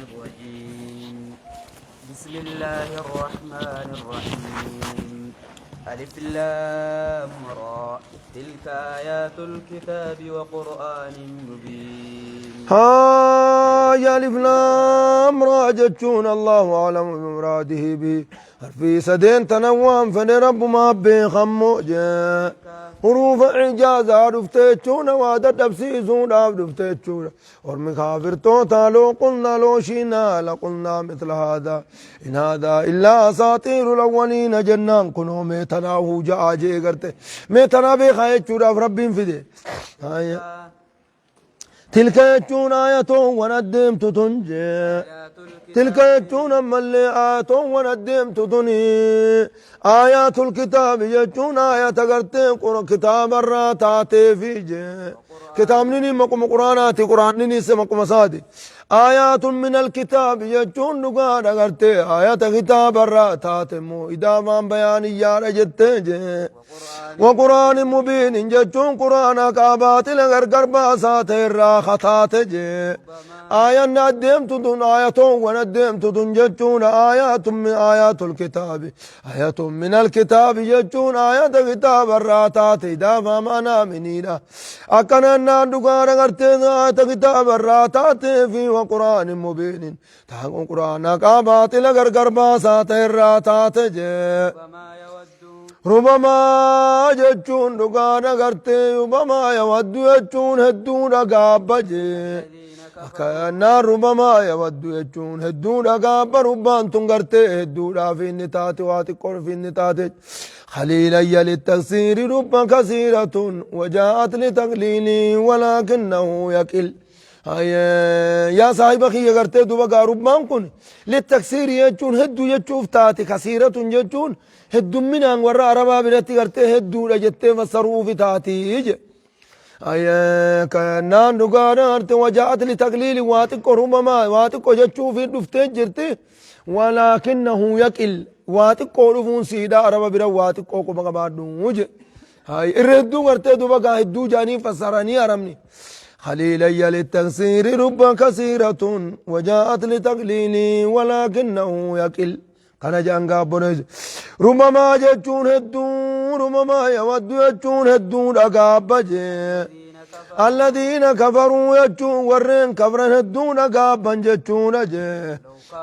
الرجيم بسم الله الرحمن الرحيم ألف لام را تلك آيات الكتاب وقرآن مبين ها يا ألف لام را جتشون الله أعلم بمراده به في سدين تنوام فن رب ما بخمو جاء حروف إعجاز عرفتشون وعدد تفسيسون عرفتشون ورمي كافر توتا لو قلنا لو شينا لقلنا مثل هذا إن هذا إلا أساطير الأولين جنان كنو ميتنا هو جاء جي کرتے ميتنا بخائي چورا ربين فدي تلك يجون آية وندمت تنجي تلك يجون ملي آية وندمت تني آيات الكتاب يجون آية قرتين كتاب الراتات في جي كتاب نيني مقم قرآناتي قرآن نيني سمقم صادي آيات من الكتاب يجون نقاد قرتين آيات كتاب الراتات مو إدامان بياني يارا جتين وقرآن مبين جتون قرآن كابات لغرقر باسات الراختات جي آية ندمت دون آية وندمت دون جتون آيات من آيات الكتاب آية من الكتاب جتون آيات كتاب الراتات دافا مانا منينا أكنا نادقار غرتين آيات كتاب الراتات في وقرآن مبين تاقون قرآن كابات لغرقر باسات الراتات جي ربما جتون دقان غرتي ربما يود جتون هدون غابجي كأن ربما يود جتون هدون غاب ربان تنغرتي هدون في النتات واتقر في النتات خليلا للتكسير رب كثيرة وجاءت لتقليل ولكنه يكل يا صاحب أخي غرتي دوبا ربان كن للتكسير يجون هدو يجوف تاتي كثيرة يجون هدو من أن ورا عربا برتي غرتي هدو لجتي فصروف تاتي يج كأنان دقانا أرتي وجاءت لتقليل واتق ربما واتق جتشو في دفتي جرتي ولكنه يكل واتق رفون سيدا عربا برا واتق قوما بعدون وج الردو غرتي دوبا هدو جاني فصراني عرمني خليلي للتكسير رب كثيرة وجاءت لتقليل ولكنه يكل كان جانغا بونز ربما جتون هدون ربما يود جتون هدون أقابجي الذين كفروا يجون ورين كفرن هدون أقابن جتون جي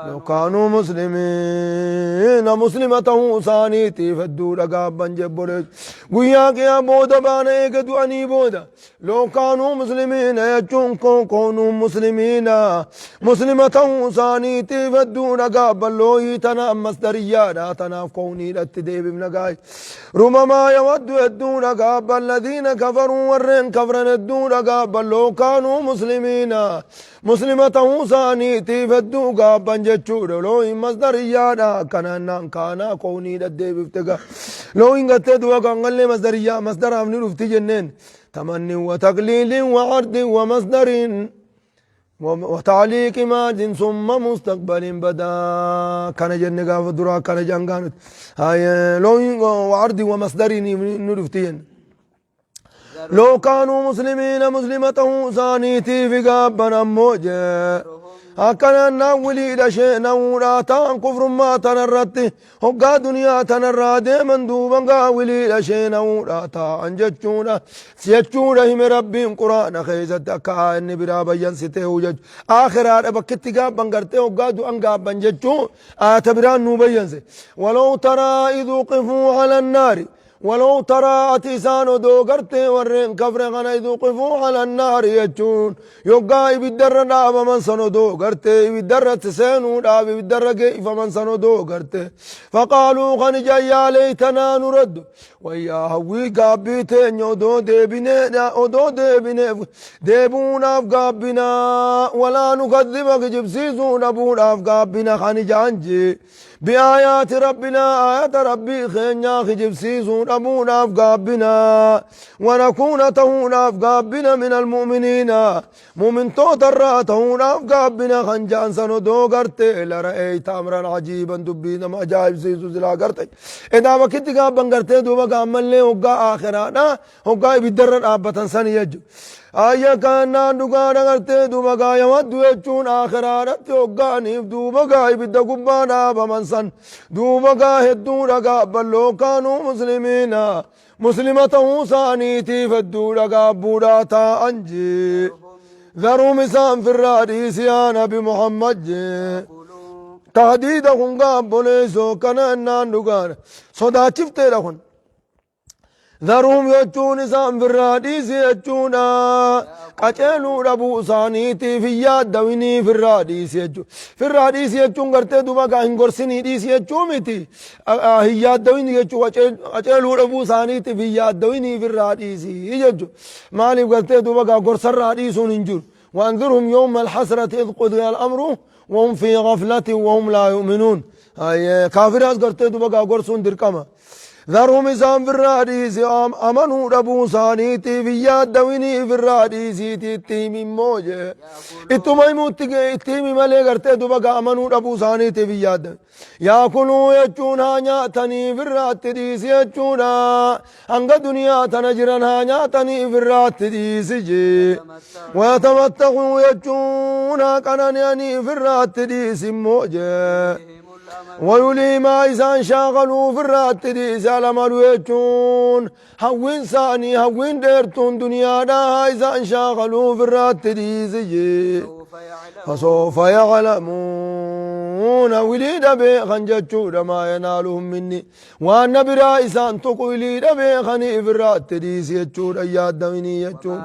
لو كانوا مسلمين مسلمته ثانيتي فدور أقابن جبرج قويا كيا بودا بانا يكدو أني بودا لو كانوا مسلمين يجون كونوا مسلمين مسلمته ثانيتي فدور أقابن لوهي تنا مصدريا تنا كوني لتديب منقاي ربما يود يدون أقابن الذين كفروا ورين كفرن هدون أقابن لو كانوا مسلمين مسلمته ثانيتي فدو قابن جتشور لو إن مصدريا كانا كوني لدي بفتقا لو إن قتدوا قنقل مصدريا مصدر أمني رفتي جنين تمني وتقليل وعرض ومصدر وتعليق ماد ثم مستقبل بدا كان جنقا فدرا كان جنقانت هاي لو إن وعرض ومصدر نرفتين لو كانوا مسلمين مسلمته ثانيتي في قابنا موجه هكذا ناولي لشيء نورا تان كفر ما تنرت هقا دنيا تنرى ديما دوبا قاولي لشيء نورا تان جتشونا سيتشونا هم ربي قرآن خيزت أكا إني برابا ينسته جج آخر بكت قابا قرته هقا دو أنقابا جتشو آتبران نوبا ينسي ولو ترى إذ وقفوا على النار ولو ترى أتيسان دوغرتي ورين كفر غنا يذوقفوا على النار يجون يوغاي بالدر ناب من سنو دوغرتي بالدر تسينو ناب بالدر كيف من سنو دوغرتي فقالوا غنجا يا ليتنا نرد ويا هوي قابيتين يودو ديبنا ودو ديبنا ديبونا فقابنا ولا نكذبك جبسيزون ابونا فقابنا خنجانجي بآيات ربنا آيات ربي خينيا خجب سيزون أبونا أفقابنا ونكون تهونا أفقابنا من المؤمنين مؤمن توتر تهونا أفقابنا خنجان سنو دو قرتي لرأيت أمرا عجيبا دبينا ما جايب سيزو زلا قرتي إذا وكت قابا قرتي دوبا قامل لي وقا آخرانا وقا يبدرن آبتا سني يجو ayya kannaan dhugaa dagartee duuba gaa yamaddu jechuun akhiraadhatti hoggaaniif duuba gaa ibidda gubbaa dhaabaman san duuba gaa hedduu dhagaa balloo kaanuu muslimiina muslima ta'uu isaaniitiif hedduu dhagaa buudhaa taa'an jee ذرهم إسان في الراديس يا نبي محمد تهديد خنقا بوليسو كان أنان دقان صدا شفت لخن ذرهم يجون إسان في الراديس يجونا قتلوا ربو سانيتي في ياد دويني في الراديس يجو في الراديس يجون قرتي دوبا قاين قرسيني ديس يجو متي هي ياد دويني يجو قتلوا ربو سانيتي في ياد دويني في الراديس يجو مالي قرتي دوبا قرس الراديس ننجر وانذرهم يوم الحسرة إذ قضي الأمر وهم في غفلة وهم لا يؤمنون هاي كافرات قرتي دوبا قرسون دركما ذرهم إسان في الراديس أمنوا ربو سانيتي في ياد دويني في الراديس تيمي موجة اتما يموتي اتيمي ملي قرتي دوبا أمنوا ربو سانيتي في ياد يأكلوا يجون هانياتني في الراديس يجون أنك دنيا تنجرن هانياتني في الراديس جي ويتمتعوا يجون كنانياني في الراديس موجة ويولي ما إذا شاغلوا في الراتديس على مرويتون هوين ساني هوين ديرتون دنيا دا إذا شاغلوا في الراتديس فسوف يعلمون وليد بي خنجتشو ما ينالهم مني وأن برائسان تقولي دبي خني في الراتديس يجون أياد دويني يجون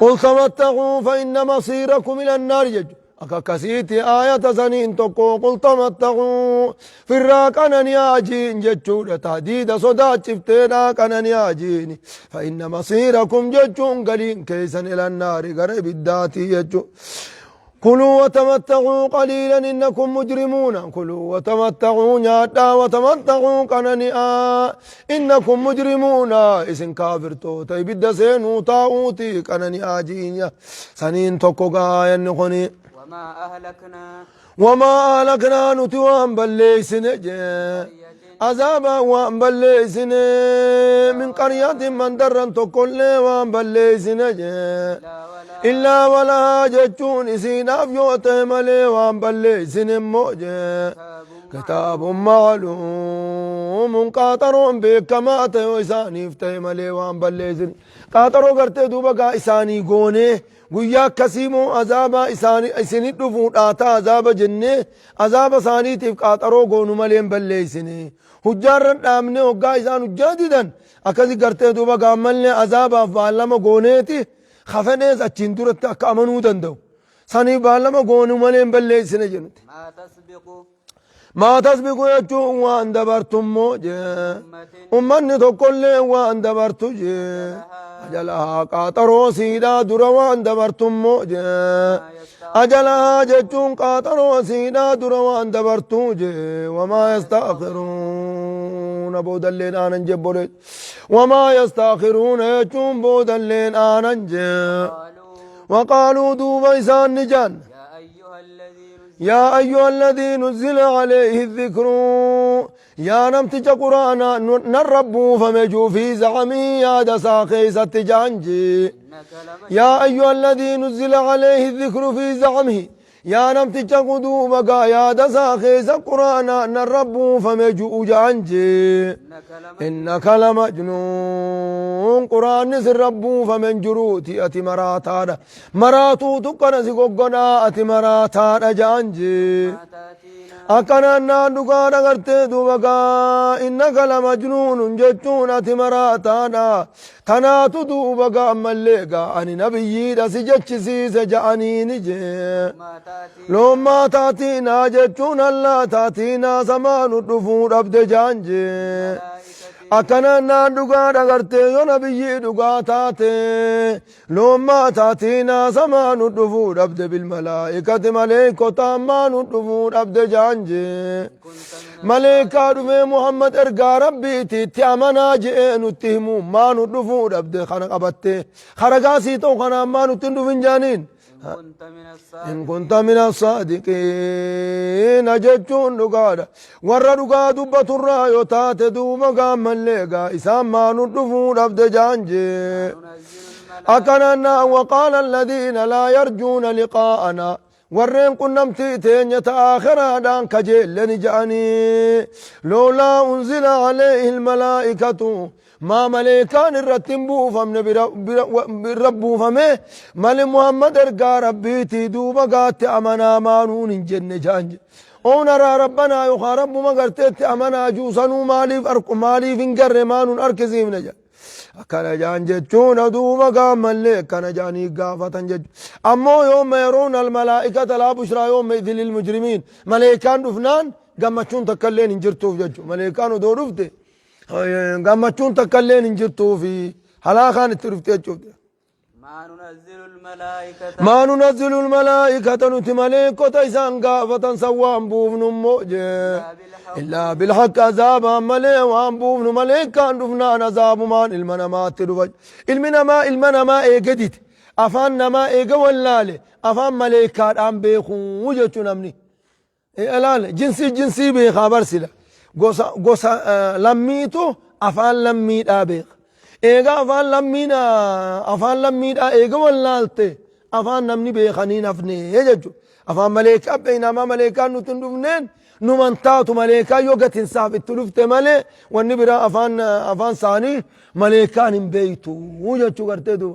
قل تمتعوا فإن مصيركم إلى النار يجون أكاكسيتي آية سنين تقو قل تمتعوا في الراكنني آجين جتشون تهديد صدات شفتنا كنني آجين فإن مصيركم جتشون قلين كيسا إلى النار قريب الداتي يجو كلوا وتمتعوا قليلا إنكم مجرمون كلوا وتمتعوا نيادا وتمتعوا كنني إنكم مجرمون إسن كافرتو تيبد سينو تاوتي كنني آجين سنين تقو قايا نخني وما أهلكنا نتوان بليسن عذابا وان بليسن من قرية من درن تقل وان بليسن إلا ولا جتون إسينا فيوته ملي وان بليسن موجه كتاب معلوم قاطرون بكما تيوساني فتي ملي وان بليسن قاطرو قرتي دوبا إساني قوني guyyaa akkasiimoo azaaba isinit dhufuun dhaataa azaaba jennee azaaba isaaniitiif qaaxaroo goonu malee hin balleessine hujjaarran dhaabne hoggaa isaan hujjaa didan akkasi gartee duuba gaammallee azaabaaf baallama gooneeti hafenees achiin duratti akka amanuu danda'u saniif baallama goonu malee hin balleessine jennuti. ما تسبقوا يجون وان دبرتم موجه أمني تقول وان دبرتو جي أجلها قاطروا سيدا در وان دبرتم موجه أجلها جتون قاطروا سيدا در وان دبرتو جي وما يستأخرون بودلين آنن جبولت وما يستأخرون يجون بودلين آنن جي وقالوا دوبا إسان نجان يا أيها الذي نزل عليه الذكر يا نمتج قرآن نربو فمجو في زعمي يا دسا خيسة جانجي يا أيها الذي نزل عليه الذكر في زعمه يا نمتج قدومك يا دسا خيسة قرآن نربو فمجو جانجي إنك لمجنون قرآن نسر ربو فمن جروتي أتي مراتانا مراتو تقنا سيقوقنا أتي مراتانا جانجي أكنا نادقانا غرتي دوبكا إنك لمجنون جتون أتي مراتانا تناتو دوبكا مليكا أني نبيي دسي جتشسي سجعني نجي لما تاتينا جتون الله تاتينا سمان الدفور أبد جانجي أكنا نادقانا غرتي يو نبيي دقاتاتي لما تاتينا سمان الدفور أبد بالملائكة ملائكة تامان الدفور أبد جانجي ملائكة دمي محمد إرقى ربي تيامنا جئين اتهمو ما ندفور أبد خانق أبتي خرقاسي تو خنا ما نتندفن جانين إن كنت من الصادقين جتون دقادا ورى دقا دبة الرايو تات دوما قام الليقا إسام ما ندفون أبد جانجي أكننا وقال الذين لا يرجون لقاءنا ورين كنم تيتين يتآخر دان كجيل لنجاني لولا أنزل عليه الملائكة ما ملائكان الرتنبو فمن بربو فمه مل محمد ارقى ربيتي دوبا قات أمنا مانون جن جانج ونرى ربنا يخا رب ما قرتت أمنا جوسنو مالي فنقر مانون أركزي من جان أكنا جان جتشون دوبا قام اللي كان جاني قافة جج أما يوم يرون الملائكة لا بشرى يوم إذن للمجرمين ملائكان دفنان قامتشون تكلين انجرتوف ججو ملائكان دو رفته قامتشون تكلين انجرتوف هلاخان الترفتي ججو ما ننزل الملائكة نتملك تيسان قافة سوام بوفن موجه إلا بالحق عذابا ملي وان بوفن ملائكان دفنان عذاب مان المنامات تروج المنما ايقدت أفان نما ايقا واللالي أفان ملائكات عم بيخون وجهتو نمني الان جنسي بيخابر سلا قوسا لميتو أفان لميت آبيخ إيغا أفان لمينا إيغا واللالتي أفان نمني بيخانين أفني يججو أفان ملائكة بينما ملائكة نتندفنين نمانتاتو ملائكة يوغا تنساف التلوفت ملي والنبرا أفان ثاني ملائكة نمبيتو وججو قرتدو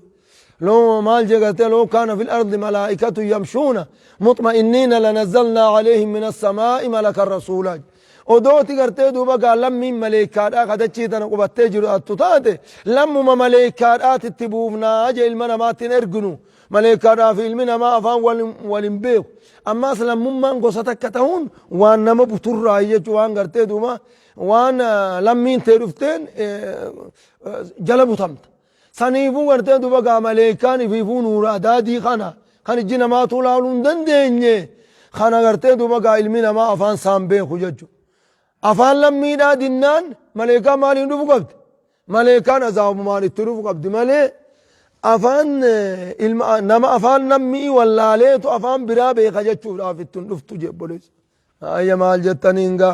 لو مالجي قرتي لو كان في الأرض ملائكة يمشون مطمئنين لنزلنا عليهم من السماء ملك الرسول ودوتي قرتي دوبا قال لمين ملائكات قدتشي تنقبتي جرو أتتاتي لما ملائكات تتبوفنا أجي المنامات نرقنو ملائكات في المنما أفان والنبيو أما أصلا ممان قصتك تهون وان نما بطر رأيج وان قرتي دوما وان لمين تيرفتين جلبو تمت سنيفو قرتي دوبا قال ملائكان فيفو نورا دادي خانا خان الجنما طولالون دنديني خانا قرتي دوبا قال المنما أفان سامبي خججو أفان لمينا دينان ملائكة مالي ندفو قبد ملائكة نزاوب مالي ترفو قبد ملي أفان نما أفان نمي ولا ليتو أفان برابي خجتشو رافتون نفتو جبوليس أي مال جتنينغا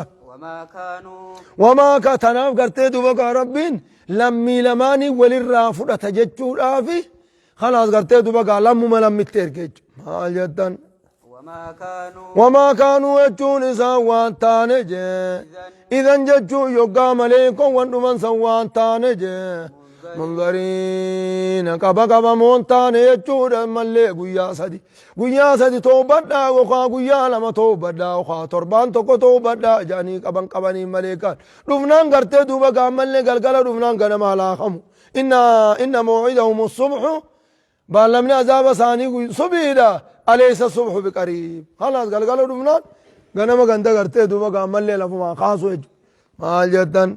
وما كتناف قرتي دوبا ربين لمي لماني وللرافو تجتشو رافي خلاص قرتي دوبا لمو ملمي تيركيج مال جتن وما كانوا يجون سوان تانجي إذن ججو يقا مليكم وانتم سوان تانجي منظرين قبا مونتان يجون ملي قويا سدي توبدا وخا قويا لما توبدا وخا تربان توكو توبدا جاني قبني مليكان دفنان قرتي دوبا قامل قلقل دفنان قنا مالا خمو إن موعدهم الصبح بالمنا عذاب ثاني صبيدا أليس الصبح بقريب خلاص قالوا دفنان غنم غندا غرتي دوبا قامل لي لفما خاصو مال جدن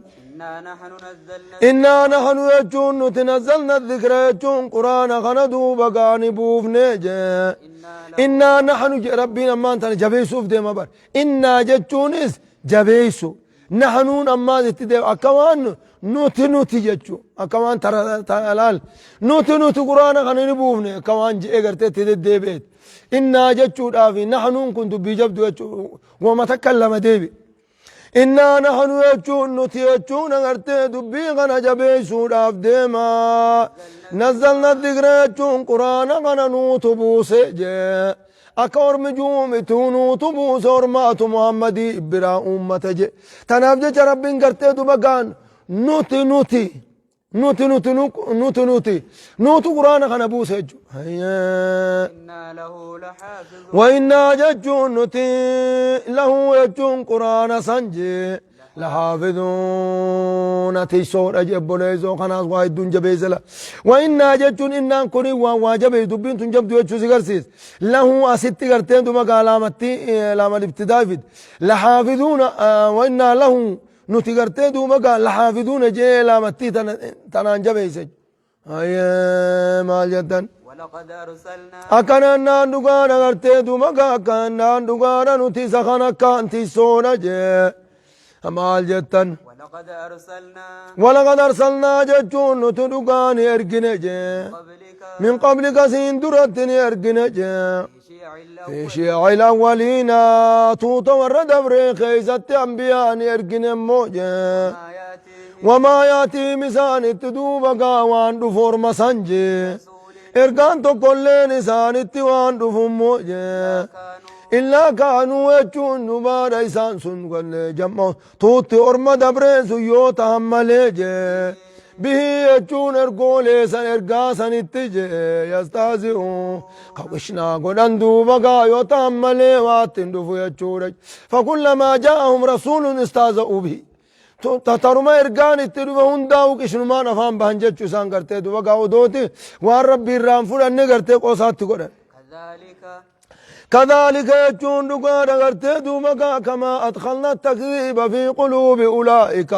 إنا نحن يجون نتنزلنا الذكر يجون قرآن خندو بقاني بوفنيجي إنا نحن ربنا ما انت جبيسو في ديما بار إنا جتونيس جبيسو نحنون أما زتدي أكوان نوتي جتشو أكوان ترى نوتي قرآن خندو بوفني أكوان جئرتي تدي بيت إنا جتشو دافي نحنون كنت بيجبدو جتشو وما تكلم ديبي إنا نحن يجون نتيجون أغرتي دبي غنا جبيسو داف ديما نزلنا الذكر يجون قرآن غنا نوتو بوسي جي أكور مجوم تونو تبوس ورمات محمدي برا أمة جي تنافجة ربين غرتي دبقان نوتي نوتو قرآن غنا بوسي جو وإنا ججون نتي له يجون قرآن سنجي لحافظون تيسور أجب ليزو خناس واحد دون جبيزلا وإنا ججون إنا كوني واجبه دبين تنجب دو يجو سيغرسيس له أستي غرتين دو مقا علامة الابتداء فيد لحافظون وإنا له نتي غرتين دو مقا لحافظون جي علامة تنان جبيزج مال جدن أكنا ناندوغانا غرتي دومغا أكنا ناندوغانا نتي سخنا كانتي سونا جي أمال جتن ولقد أرسلنا جتون نتدوغاني أرقنا جي من قبلك سندرتني أرقنا جي في شيع الأولين توتا ورد بريخيزة أنبياني أرقنا موجي وما ياتي مسان التدوبغا وان دفور مسنجي إرقان تقولين إسان اتوان دفمو إلا كانوا يجون نبار إسان سن قل جمع توتي أرمى دبرين سيوتا همالي به يجون إرقولي سن إرقاسا اتجي يستازئون قوشنا قدن دوبقا يوتا همالي واتن دفو يجورج فكلما جاءهم رسول استازئوا به تترمى إرقان اتدوبا هنداو كشنما نفهم بهنجت سان کرتے دوبقا ودوتي وان ربي الرانفور أني کرتے قوسات قدن كذلك يجون دقاء کرتے دوبقا كما أدخلنا التكذيب في قلوب أولئك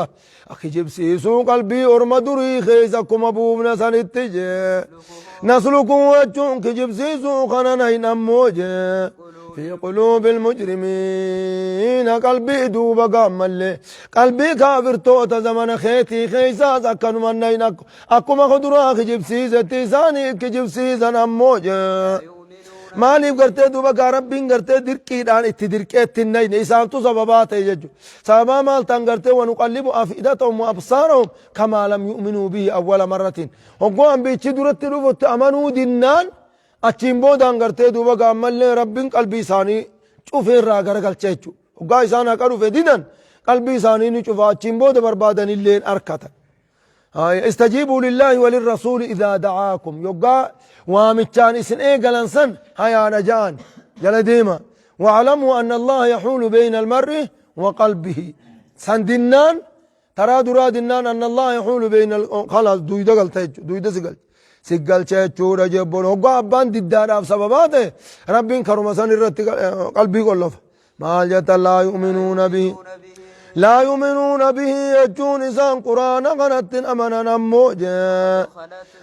أخي جبسيسو قلبي أرمدري خيزكم أبوبنا سنتجي نسلكم وجون كجبسيسو خنانين أموجي في قلوب المجرمين قلبي دوبا قامل قلبي كافر توتا زمن خيتي خيساس أكن منين أكما خدرا خجب سيزة تيساني كجب سيزة أموجة مالي قرتي دوبا ربين قرتي دركي دان اتدركي اتنين إسانتو سببات يجو سببا مالتان قرتي ونقلب أفئدتهم وأبصارهم كما لم يؤمنوا به أول مرة وقوان بيتشي درتي دوبا تأمنوا دينان أتشين بودان قرتي دوبا قامل ربين قلبي ساني شوفين را قرقل چيچو وقا إسانا قروا في دينان قلبي ساني نشوفا أتشين بودا بربادن اللين أركتا استجيبوا لله وللرسول إذا دعاكم يقا وامتشان إسن قلنسن هيا نجان جل ديما واعلموا أن الله يحول بين المرء وقلبه سندنان ترى درا دنان أن الله يحول بين خلاص دويدا قلت دويدا سقل چيچو رجبون هقا أبان ددان أف سبباته ربين كرمسان الرتي قلبي قلف مالجة لا يؤمنون به لا يؤمنون به يجون إسان قرآن قنات أمنا نموجه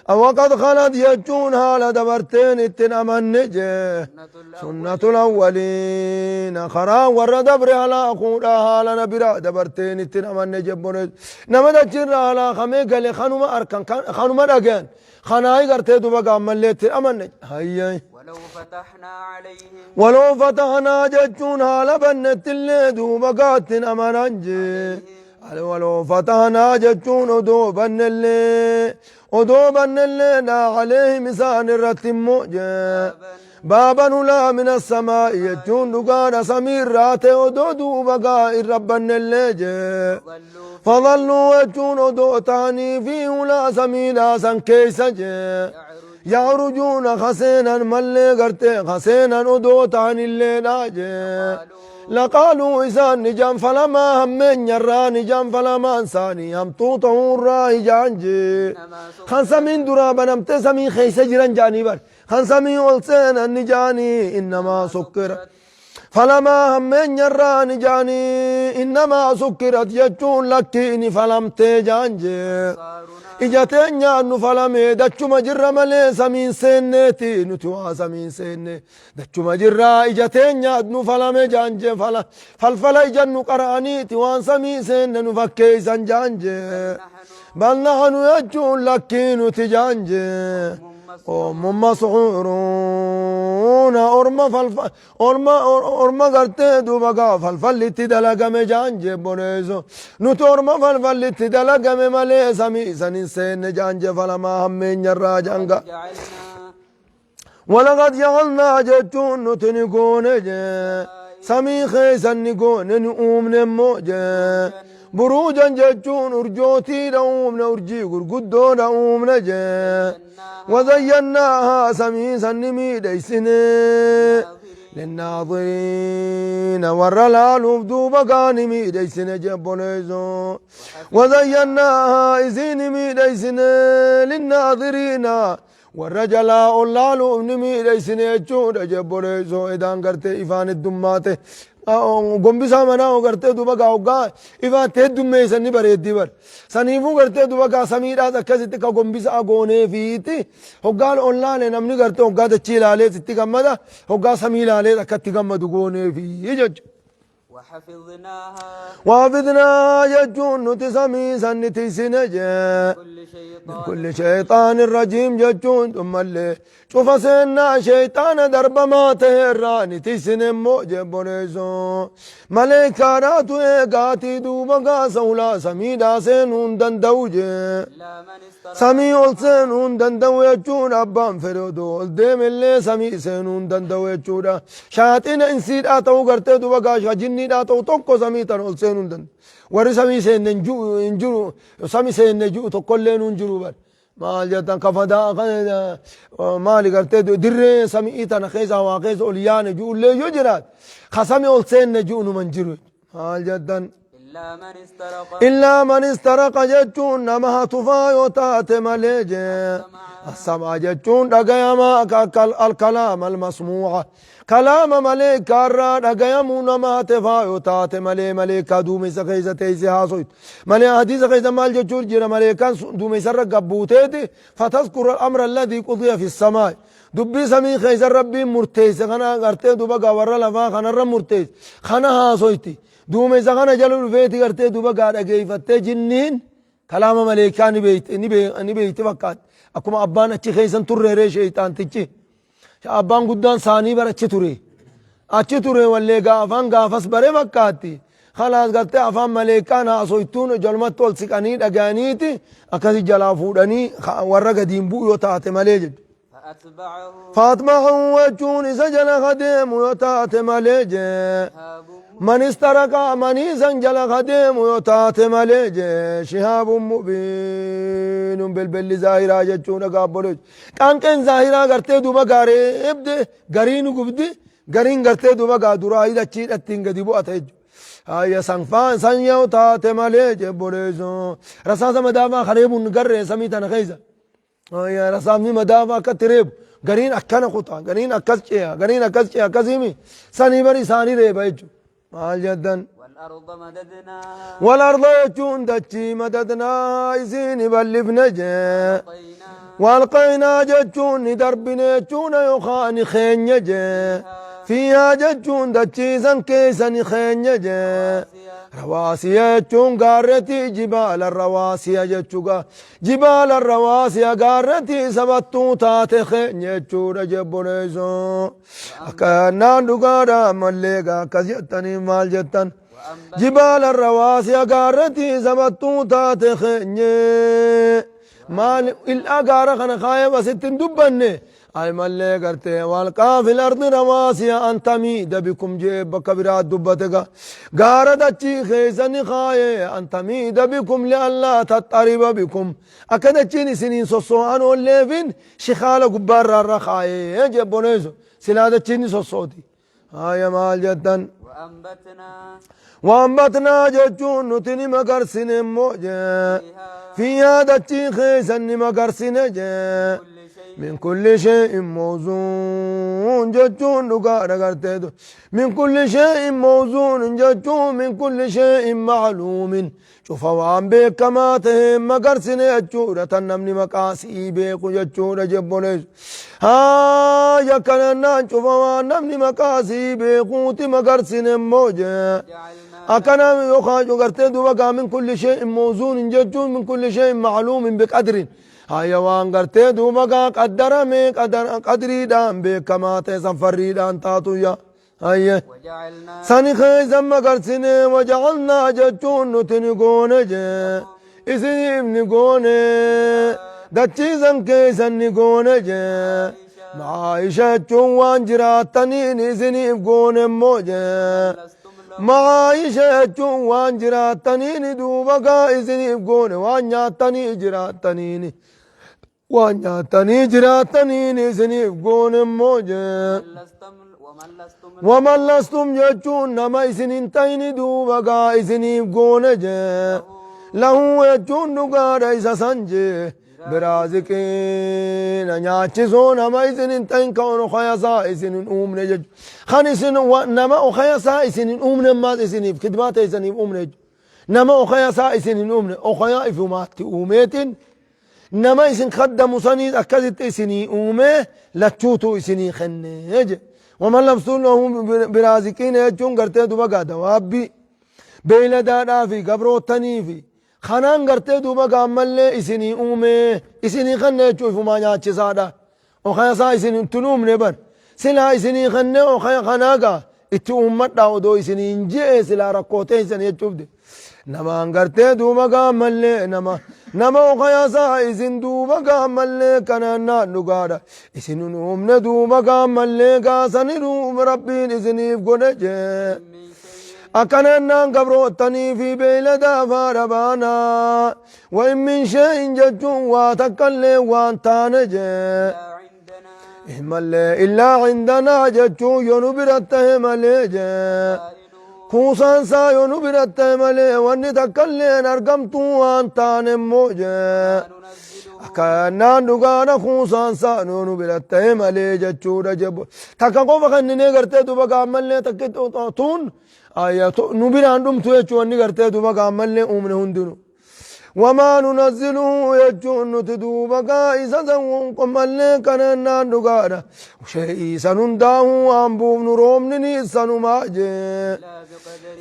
وقد خلت يجون هالا دبرتين اتن أمن نجه سنة الأولين خران ورد دبر على أخونا هالا نبرا دبرتين اتن أمن نجه نمد جر على خميق لخانوما أركان خانوما أجان خناي قرتي دوبا عمل اتن أمن نجه هيا ولو فتحنا جتون هالا بنت اللي دوبا قاتن أمنانجي ولو فتحنا جتون ودوبا اللي لا عليه مسان الرتم موجه بابا لا من السماء يجون دقانا سمير راتي دوبا قائر ربنا اللي جي فظلوا يجون تاني فيه لا سميلا سن كيسا جي يعرجون خسينا ملي قرتي خسينا ودوت عن الليل آجي لقالوا إسان نجام فلما همين يرى نجام فلما انساني هم توطه الرأي جانجي خنسمين درابا نمتسمين خيس جران جاني بر خنسمين والسين النجاني إنما سكرت فلما همين يرى نجاني إنما سكرت يجون لكيني فلمتي جانجي إجاتين نو فلامي دچو مجرى ملي سمين سنتي نتوا سمين سنة دچو مجرى إجاتين نو فلامي جانجي فالفلا إجانو قراني توان سمين سنة نفكي سنجانجي بل نحن يجون لكينو تجانجي مما سحورون أرما قرتي دوبقا فالفل تدلق مجانجي بونيزو نتو أرما فالفل تدلق ممالي سمي سنين جانجي فلما همين يرى جانجا ولقد جعلنا جتون نتنقون سمي خيسا نقون نؤمن نموجي بروجا جتون أرجوتي نؤمن أرجي قرقدو نؤمن جي وزيناها سميسا نميديسن للناظرين ورلالوف دوبقا نميديسن جبونيزو وزيناها إذن نميديسن للناظرين والرجلاء اللالوف نميديسن يجود جبونيزو إذن قرتي إفان الدمات gombisa mana ogarte duba gauga iva te dumme sanni bareedi bar sanifu garte duba ga samida akkasitti ka gombisa agone fiiti hoggal ollale namni garte hogga dachi ilale sitti gammada hogga sami ilale akkatti gammadu gone fi jech وحفظنا جتون نتسمي سنتي سنجا من كل شيطان الرجيم جتون ثم اللي شوف سنة شيطان درب ما تهراني تسن موجب بونيزو ملكا راتو ايقاتي دوبا سولا سميدا سنون دندوجي سمي سنون دندو يجون أبان فرودو الدم اللي سمي سنون دندو يجودا شاتين انسيد آتو غرتي دوبا شجني آتو توكو سمي تنول سنون دند ور سمي سن انجو سمي سن جو تقولين انجرو بر مال جتان كفدا مالي غرتي در سمي تن خيزا واقيز اوليان جو اللي يجرات خسمي اول سن جو منجرو مال جتان إلا من استرق جتون نمها تفايوتات مليجي السمع جتون دقيما الكلام المسموع كلام مليك كارا دقيمو نمها تفايوتات مليك دومي سخيزة تيسي هاسويت ملي حديث خيزة مال جتون جيرا مليكان دومي سرق قبوتيتي فتذكر الأمر الذي قضي في السماء دبي سمي خيزة ربي مرتيس خنا غرتي دبا ورا لفا خنا رم مرتيس خنا هاسويتي دومي زغنا جلو الفيتي قرتي دوبا قاعد اجيفتي جنين كلام ملائكة نبيت فقط اكما ابان اچي خيسن تري شيطان تچي ابان قدان ثاني بر اچي تري ولي غافان غافس بري فقاتي خلاص قرتي افان ملائكة ناسويتون جلمت تول سكاني دغانيتي اكاسي جلا فوداني ورا قديم بو يوتات ملائكة فاتمعه وجون سجل خديم يوتات ملائكة من استرق من زنجل خديم يوتات مليجي شهاب مبين بالبل زاهرة جتشون قابلوج كان زاهرة قرتي دوبا قاري ابدي قرين قبدي قرين قرتي دوبا قادورا إذا تشيد اتين قدبو اتهج هيا سنفان سن يوتات مليجي بوليزو رساسة مدافع خريب نقرر سميتا نخيزة هيا رسامي مدافع كتريب قرين اكنا خطا قرين اكسشيها كزيمي ساني بري ساني ريبا يجو مال جدا والأرض يجون دتشي مددنا يزين بلف نجا والقينا جتشون دربنا جتشون يخاني خين نجا فيها جتشون دتشي زن كيسن خين نجا رواسي جتشون قارتي جبال الرواسي جتشوغا جبال الرواسي قارتي سبتو تاتي خين جتشون جبونيزو أكنا نقارا مليقا كزيتني مال جتن جبال الرواسي قارتي سبتو تاتي خين مال الأقارة خنا خايب ستن دبني أي ملي قرتي والقا في الأرض رواسي أن تميد بكم جيب كبيرات دبتك قارة دتشي خيزني خاية أن تميد بكم لألا تضطرب بكم أكد تشيني سنين صوصوان والليفين شخالة قبار الرخاية جيب بونيزو سلادة تشيني صوصوتي هاي مال جدا وأنبتنا جتشون نتني مقرسن موجة فيها دتشي خيزني مقرسن جي من كل شيء موزون جتون نقار قرتيدو من كل شيء موزون جتون من كل شيء معلوم شوف وان بيك كما تهم مقرسن جتورة تنمني مقاسي بيك جتورة جبونيس ها يكنا شوف وان نمني مقاسي بيك مقرسن موجة أكنا يخاج قرتيدو وقا من كل شيء موزون جتون من كل شيء معلوم بقدر حيوان قرتي دوبا قدرمي قدري دان بكمات سفري دان تاتويا هيا سني خيزم مقرسني وجعلنا جتون نتنقون جي اسني ابنقون دتشيزن كيسن نقون جي معايشة جوان جراتنين اسني ابقون موجي معايشة جوان جراتنين دوبا اسني ابقون وانياتني جراتنين وانياتني جراتني سنيف قون موجة ومن لستم جتون نما سنين تين دوبا سنيف قون جة له يجون نقار إسا سنجي برازكين نياتشزون نما سنين تين كون خياسا سنين أمنا جج خاني سنين نما خياسا سنين أمنا ما سنيف كدمات سنيف أمنا نما خياسا سنين أمنا أخيا إفهمات أميتين نما إسن خدموا سنين أكدت إسني أومه لتشوتوا إسني خنيج ومن لبسونه برازقين يجون قرتي دوبا دوابي بيلدادا في قبروتني في خنان قرتي دوبا قامل اسني اومي اسني خنه تشوفوا ما نياتش سادا وخيا سا اسني تنوم نبر سلا اسني خنه وخيا خناقا اتي امت داودو اسني انجي سلا ركوتي اسني تشوف نما انقرتي دوبا قامل نما وخيا سا اسن دوبا قامل كنانا نقادا اسن نوم دوبا قامل قاسني روم ربين اسني فقنجي أكننا قبروتني في بيلدا فاربانا وإن من شيء ججون واتكلي وانتانجي إلا عندنا ججو ينبرته مليجي خوصان سا ينبرته ملي واني تكلي نرقمتو وانتان موجي أكننا نقانا خوصان سا ينبرته مليجي ججو رجبو تكاكو فخنني قرتي دوبا ملي تكتو تون آيات نبيران دم توي چواني کرتے دوبا کامل اومن هندنو وما ننزله يجون تدوبا كايسا وقمل كننا نغارا شيء سننداه أنبوم نرومني سنماجي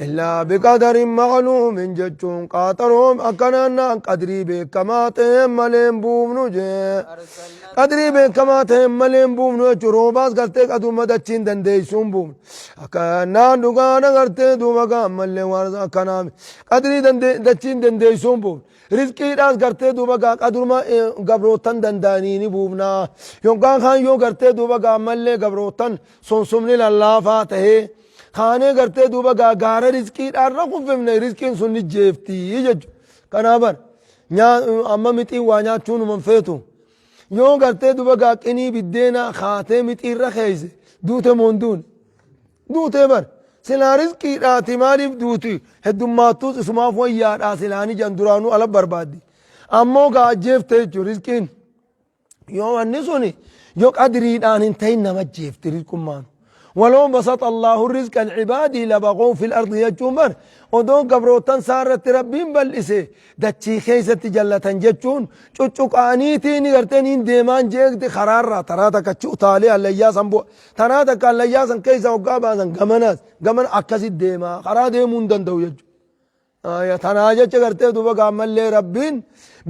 إلا بقدر معلوم ججون قاتلهم أكننا قدري بكما تهملين بوم نجي قدري بكما تهملين بوم نجي روباس کرتے قدو مدچين دنديسون بوم أكننا نغارا کرتے دوبا كامل وارزا كنام قدري دندچين دنديسون بوم رزقي راس کرتے دوبا قدرما گبروتن دندانيني بوبنا يوكان خان يو کرتے دوبا عمل گبروتن سمني الله فاته خانے کرتے دوبا گار رزقي ارنا قفمنا رزقين سن جيفتي يج كنابر نيا اما متي وانيا چون منفيتو يو کرتے دوبا قني بدينا خاته متي رخيز دوته موندون دوته بر سلا رزقي راتي مالي دوتي هدوماتو اسما فويا راسلاني جندرانو على بربادي امو جيف تيجو رزقين يو انسوني يو قدري دان انتين نما جيف تريكم ولو بسط الله الرزق العباد لبغوا في الارض يجومر ودو قبروتن سارت ربين بلسه دچي خيست جلتن جچون چوچقانيتي نغرتنين ديمان جيك خرار تراتا كچو تالي الله سنبو تراتا كالله سن كيسا وقابا سن غمن اكسي ديما خرا ديمون دندو يج يا تناجه چغرته دوبا عمل ربين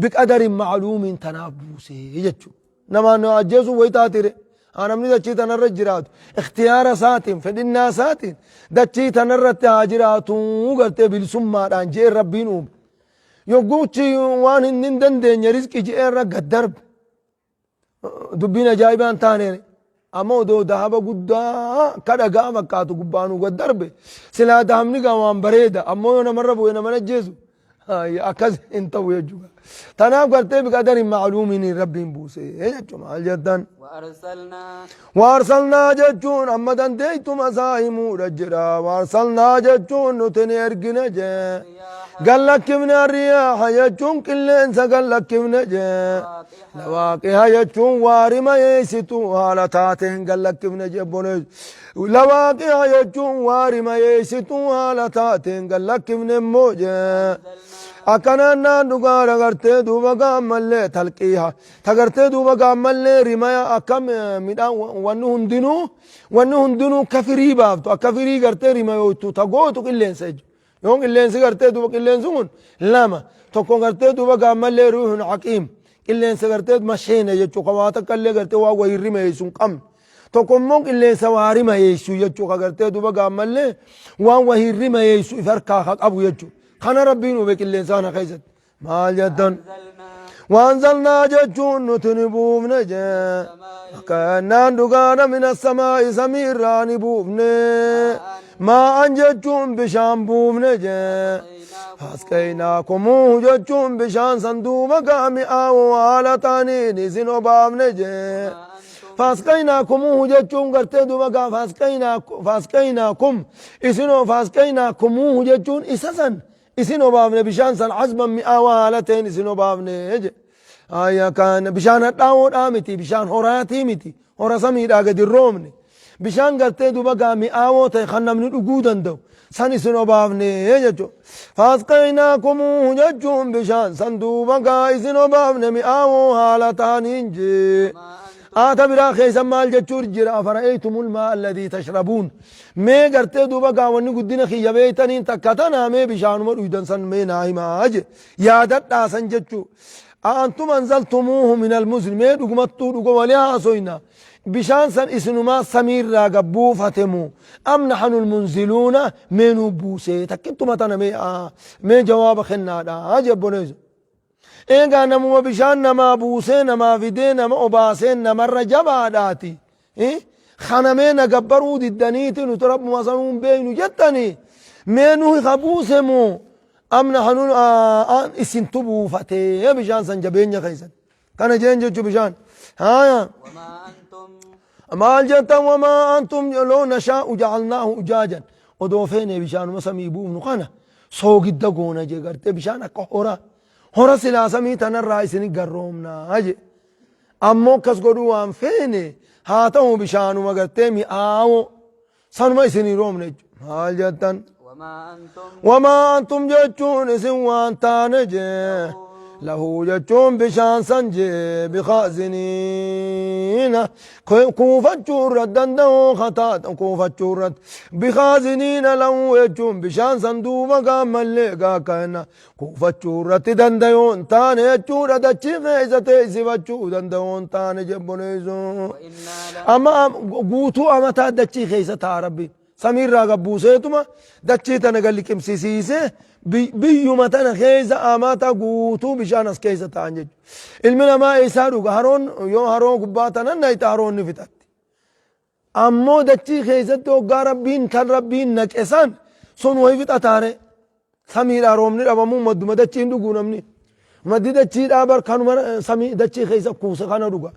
بقدر معلوم تنابوسه يجچو نما نو اجزو ويتاتيره أنا من دچي تنرت جرات اختيار ساتين فدنا ساتين دچي تنرت هاجرات وقلت بالسمة عن جير ربينهم يقولي وان نندن دين رزق جير قدرب دبينا جايبان تاني أما دو دهبا قدا كدا قام كاتو قبانو قدرب سلا دهمني قام بريدة أما يونا مربو يونا منجزو هاي أكز انتو يجوغا تنام قلتي بقدر معلوم من ربي بوسي ايه جمال جدا وارسلنا ججون أما دنديتم أسايمو رجرا وارسلنا ججون نتني ارقنا جا قال لك من الرياح ججون كل انسا قال لك من جا لواقها ججون وارما يسيتو هالتاتين قال لك من جبوني لواقها ججون وارما يسيتو هالتاتين قال لك من موجا أكننا نقارا غرتي دوبا قامل تلقيها تغرتي دوبا قامل رمايا أكم ميدا وانو هندنو كفري بافتو كفري غرتي رمايا تو تغوتو كلين سج يوم كلين سي غرتي دوبا كلين سون لما تكون غرتي دوبا قامل روح حكيم كلين سي غرتي مشينا يچو قواتا كلي غرتي وا وي رمايا سون قم تكون مون كلين سواري ما يسو يچو غرتي دوبا قامل وان وهي رمايا يسو فركا ابو يچو خنا ربين وبك الإنسان خيزت مال جدا وأنزلنا ججون نتنبو من جا كنا ندقانا من السماء سميرا نبوبنا ما أنججون بشان بوبنا جا فاسقيناكم ججون بشان صندوق مقامي أو على تاني نزنو بابنا جا فاسقيناكم ججون قرتي دوبا فاسقيناكم إسنو فاسقيناكم ججون إساسا إسنو بابنا بشان سن عزما مئوالتين إسنو بابنا يجي آيا كان بشان الداود آمتي بشان هوراتي متي هورا سمير آقد الرومني بشان قرتي دوبا مئوالتين خنا من الوقود دو سن إسنو بابنا يجي فاسقيناكم ججون بشان سن دوبا إسنو بابنا مئوالتين يجي برا خيسا مال جتشور جرا أفرأيتم الماء الذي تشربون مي قرتي دوبا قاوني قدنا خي بيتنين تكتنا مي بشان مريدن سن مي نايما أجي يادت آسن جتشو أنتم أنزلتموه من المزن مي دقمتو دقو وليها سوينا بشان سن اسنما سمير راقبو فتمو أم نحن المنزلون منو بوسي تكنتو متنا مي جواب خنا دا أجي بونيزو إيغا نمو بشان نما بوسي نما فيدي نما أباسي نما الرجبا داتي خنمين قبرو دي الدنيتي نترب مصنون بينو جتني منو خبوسمو أم نحن اسن تبو فتي بشان سنجبين خيسن كان جين جو بشان هايا وما أنتم ما الجتا وما أنتم لو نشاء جعلناه أجاجا ودوفين بشان مسمي بوم نقانا سوق الدقونا جي قرتي بشان أكهورا هورا سلاسمي تنرى سني قرومنا هجي أمو كسقروا وان فيني هاتو بشانو مقرتي آو سنما سني روم نج هال جتن وما أنتم جتشون سوان تانجي له جتشون بشان سنجي بخازنين كوفة جورة دندو خطات كوفة جورة بخازنين له جتشون بشان صندوق قام الليقا كهنا كوفة جورة دنديون تاني جورة دتشي غيزة تيسي وجو دنديون تاني جبونيزو أما قوتو أما تا دتشي غيزة تا ربي سمير راقب بوسيتما دتشي تنقل لك امسيسيسي بيو متنا خيزة آماتا قوتو بشانس كيسة تانجج المنا ما إيسارو هارون يو هارون قباتنا نايت هارون نفتت أمو دتشي خيزة تو ربين كان ربين نكسان سون ويفت أتاري سمير آرومني ربامو مدو مدتشي اندو قونمني مدي دتشي دابر كانو سمير دتشي خيزة كوسة خانا روغا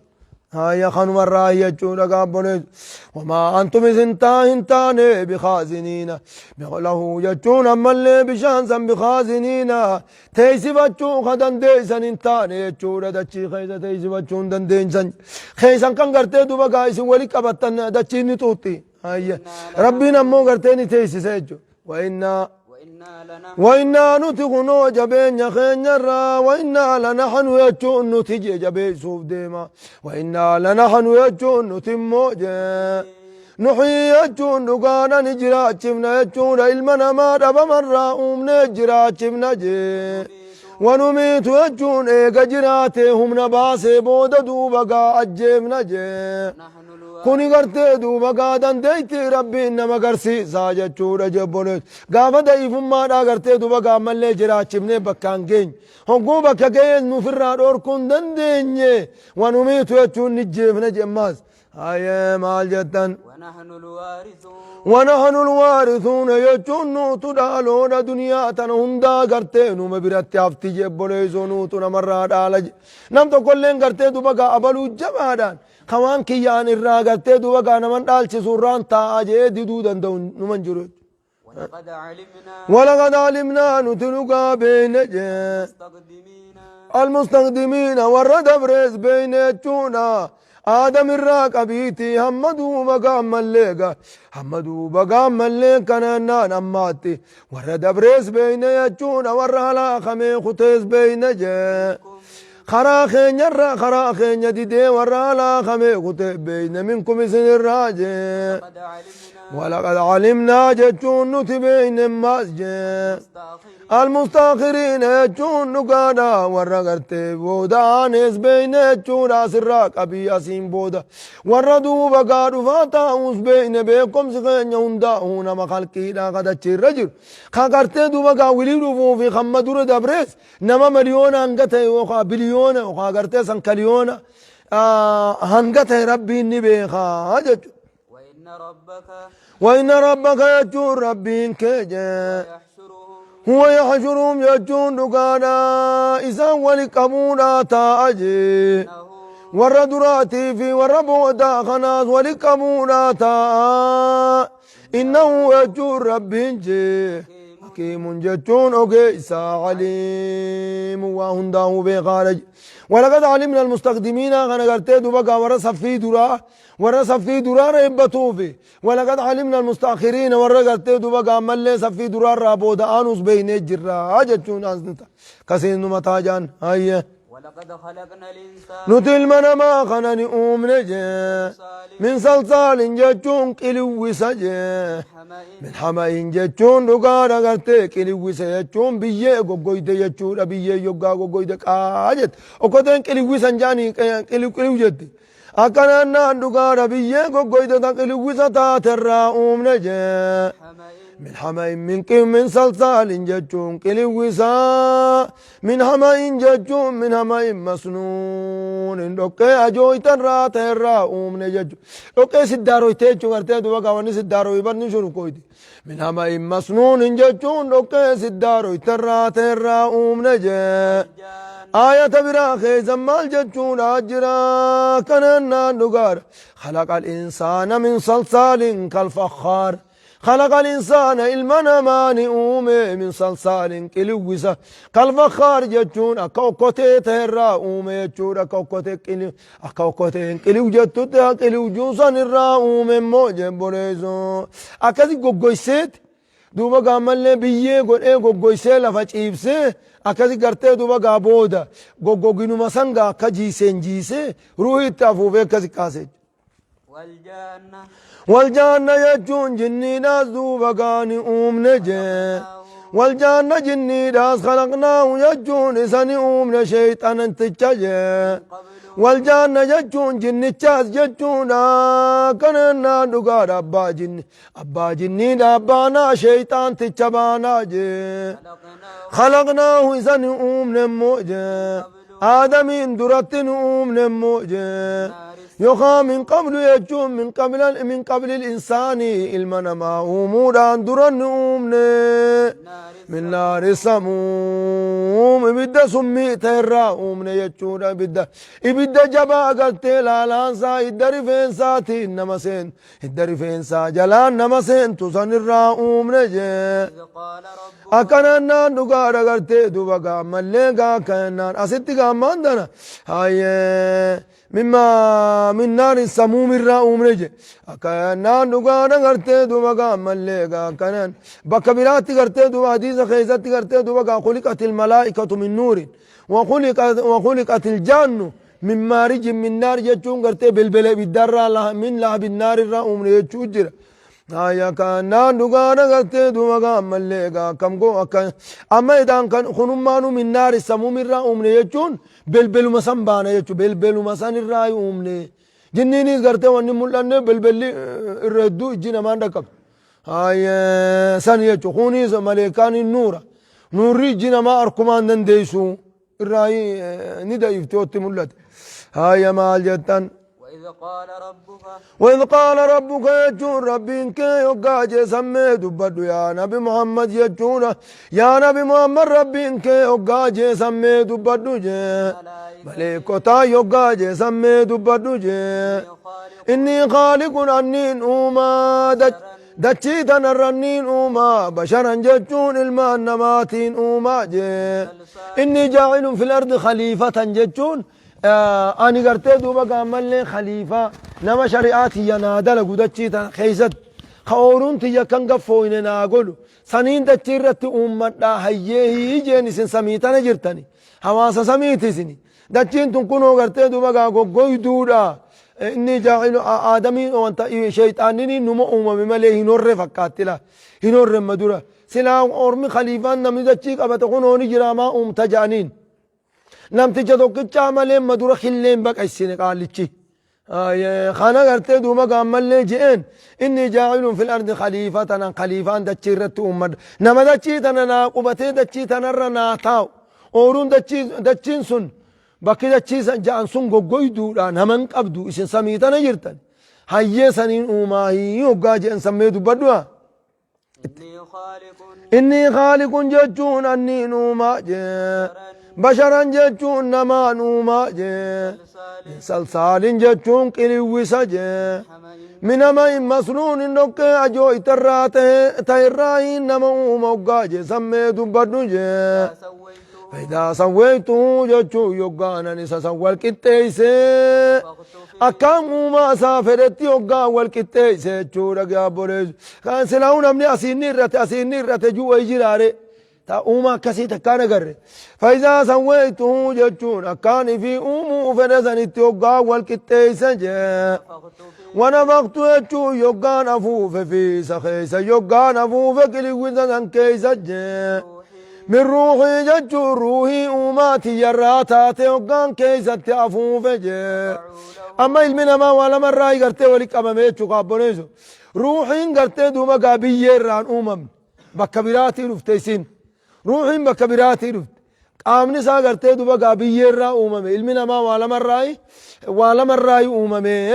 هيا خانو مرة هيا جونا قابونيز وما أنتم هنتان بخازنين له يجون أما اللي بشانسا بخازنين تيسي بچو خدن ديسن انتان يجون دچي خيزة تيسي بچون دن ديسن خيسان كان قرتي دوبا قايسي ولي قبطن دچي نتوتي هيا ربنا مو قرتيني تيسي سيجو وإنا نتغنو جبين خين را وإنا لنحن يجون نتجي جبي سوف ديما وإنا لنحن يجون نتمو نحيي يجون نقانا نجرا چمنا يجون علمنا ما رب مرة نجرا چمنا جي ونميت يجون ايقا جراتي هم نباسي بودا دوبقا أجيمنا جي كوني قرتي دوبا قادن ديتي ربي إنما قرسي ساجة چورا جبونيت قافة دايف ما دا قرتي دوبا قام اللي جراچ مني بكان جين هنقو بكا جين نفرار أوركون دن ديني ونميت يجون نجيف نجماز هاي مال جتن ونحن الوارثون يجون نوتو دالون دنيا تنهندا قرتي نوم براتي افتي جبونيزو نوتو نمرا دالج نمتو كلين قرتي دوبا قابلو جمادان خوان كيان الراغتي دوبا كان من دالچ سوران تاجي ديدو دندون نمن جرو ولقد علمنا نتلقى بين المستقدمين ورد برز بين جونا آدم الراك بيتي حمدو بقام مليقا حمدو بقام مليقا نان أماتي ورد برز بين جونا ورهلا خمي خطيز بين خراخين يرى خراخين يدي ورالا خمي خطيز بين منكم سن الراجي ولقد علمنا جتون نتبين المسجد المستاخرين يجون نقادا ورقرت بودا نس بين يجون اسراق ابي اسين بودا وردوا بقادوا فاتاوس بين بكم سخين يوندا هنا مخلقي لا قد الرجل خاقرت دو بقا وليدو في خمدور دبرس نما مليون انغته وخا بليون وخاقرت سنكليون هنغته ربي نبيخا حاجه وإن ربك يجون ربين كجا هو يحشرهم يجون دقانا إذا ولقبونا تاجي وردراتي في وربودا خناس ولقبونا تا إنه يجون ربين جي حكيم جتون أوكيسا عليم وهنداه بخارج ولقد علمنا المستقدمين غنقرتي دبقا ورصف في درار إبتوفي ولقد علمنا المستأخرين ورقرتي دبقا ملي صفي درار رابودا آنوس بين الجرا عجتشون أنسنتا كسين متاجان هاي ولقد خلقنا الإنسان نتل من ما خنني نجي من صلصال جتون قلوس جي من حمأ جتون دقار غرتي قلوس جتون بيه قويد جتون بيه يوغا قويد قاجت وكتن قلوس جاني قلو جت أكنا دقار بيه قويد قلوس تاتر نجي من حمأ من صلصال جتون قلوسا من حمأ جتون من حمأ مسنون دوكي أجوي ترى ترى نجتون دوكي سدارو تيجو غرتي دوبا قواني سدارو يبرني شروع كويدي من حمأ مسنون جتون دوكي سدارو ترى ترى نجي آية براخي زمال جتون أجرا كننا دقار خلق الإنسان من صلصال كالفخار خلق الإنسان المنا ماني أومي من صلصال كلوسة كالفخار جتون أكوكوتي تهرا أومي جتون أكوكوتي كلو جتون كلو جوسان الرا أومي موجب بريزو أكادي قوغويسيت دوبا قامل بيه قول ايه قوغويسي لفاج إبسي أكادي قرتي دوبا قابودا قوغوغينو مسانغا كجيسين جيسي روحي تافوفي كذي كاسيج والجانة يجون جني ناس دوبا قاني نجي والجانة جني ناس خلقناه يجون إساني شيطان انتجاجي والجانة يجون جني تشاس يجون كننا دقار أبا جني دابانا شيطان تجبانا جي خلقناه إساني نموجي آدمين درتن نموجي يخا من قبل يجون من قبل الإنسان المنا ما أموران درن من نار السموم إبدا سمي تيرا أمنا يجون إبدا جبا قلت لالانسا إدري فين ساتي نمسين إدري فين سا جلان نمسين تسان الرا أمنا جي أكنا نقار قلت دوبا ملقا كنان أستي قامان دانا هاي مما من نار السموم الرؤوم نجي أكنا نقانا قرتي دوبا ملقا كنان بكبيرات قرتي دوبا حديث خيزات قرتي دوبا خلقت الملائكة من نور وخلقت الجن من مارج من نار جتون قرتي بالبل بالدر من لهب النار الرؤوم نجي جرا هيا كنا نقانا قرتي دوبا ملقا كم قو أما إذا كان خنمانو من نار السموم الرؤوم نجي بلبلو مسان بانا يجو بلبلو مسان الرأي أمني جنيني قرتي واني مولاني بلبلي الردو جينا ما عندك هاي سان يجو خوني ملكاني النورة نوري جينا ما أركمان دنديسو الرأي ندا يفتوتي مولات هاي ما الجتان وإذ قال ربك يجون ربك يقاج سمي دبدو يا نبي محمد يجون يا نبي محمد ربك يقاج سمي دبدو جي ملكوتا يقاج سمي دبدو جي إني خالق أنين أوما دچيتا نرنين أوما بشرا ججون المان نماتين أوما جي إني جاعل في الأرض خليفة ججون أني قرتي دوبا قامل خليفة نما شريعاتي ينادل قدتشيتا خيزت خورون تيا كان قفوين ناقولو سنين دچيرت أمتا هيه جيني سن سميتا نجرتني حواسا سميتي سني دچين تنكونو قرتي دوبا قوي دودا إني جاعل آدمي وانت شيطانيني نمو بملي هنور فكاتلا هنور مدورة سلا أرمي خليفان نمي دچيك أبتقونوني جراما تجانين نمتجا دوكيتشا مالين مدورة خلين بك السنة قال لتشي خانا قرتي دوما قامل لي جئين إني جاعل في الأرض خليفة خليفان دچيرت أمد نما دچيتنا ناقبتي دچيتنا رناتاو أورون دچين سن بكي دچي جان سن قوي دولا نمن قبدو إسن سميتنا جرتن هاي سنين أماهي يوقا جئن سميدو بدوا إني خالق ججون أني نوما بشرا جتون نما نوما سلسال جتون قلوسا من ما مسنون نوك أجو تيراين نما موقا سمي دبدو فإذا سويتو جتو يوغانا نسا سوال كتيسي أكام ما سافرت يوغا والكتيسي چورا قابوريز كان سلاون أمني أسين نيرت جو جراري تأوما كسيت كان قرر فإذا سويته جتون أكان في أمو فنزن التوقع والكتيس جاء ونفقت يجو يقان أفوف في سخيس يقان أفوف كلي وزن كيس جاء من روحي جتو روحي أماتي يراتات يقان كيس أفوف جاء أما المنا ما ولا مرة يقرتي ولك أما ميتشو قابونيزو روحي قرتي دوما قابي يران بكبيراتي رفتيسين روحين بكبيراتي رفت قامني سا قرتي دوبا قابي يرا المنا ما ولا مرة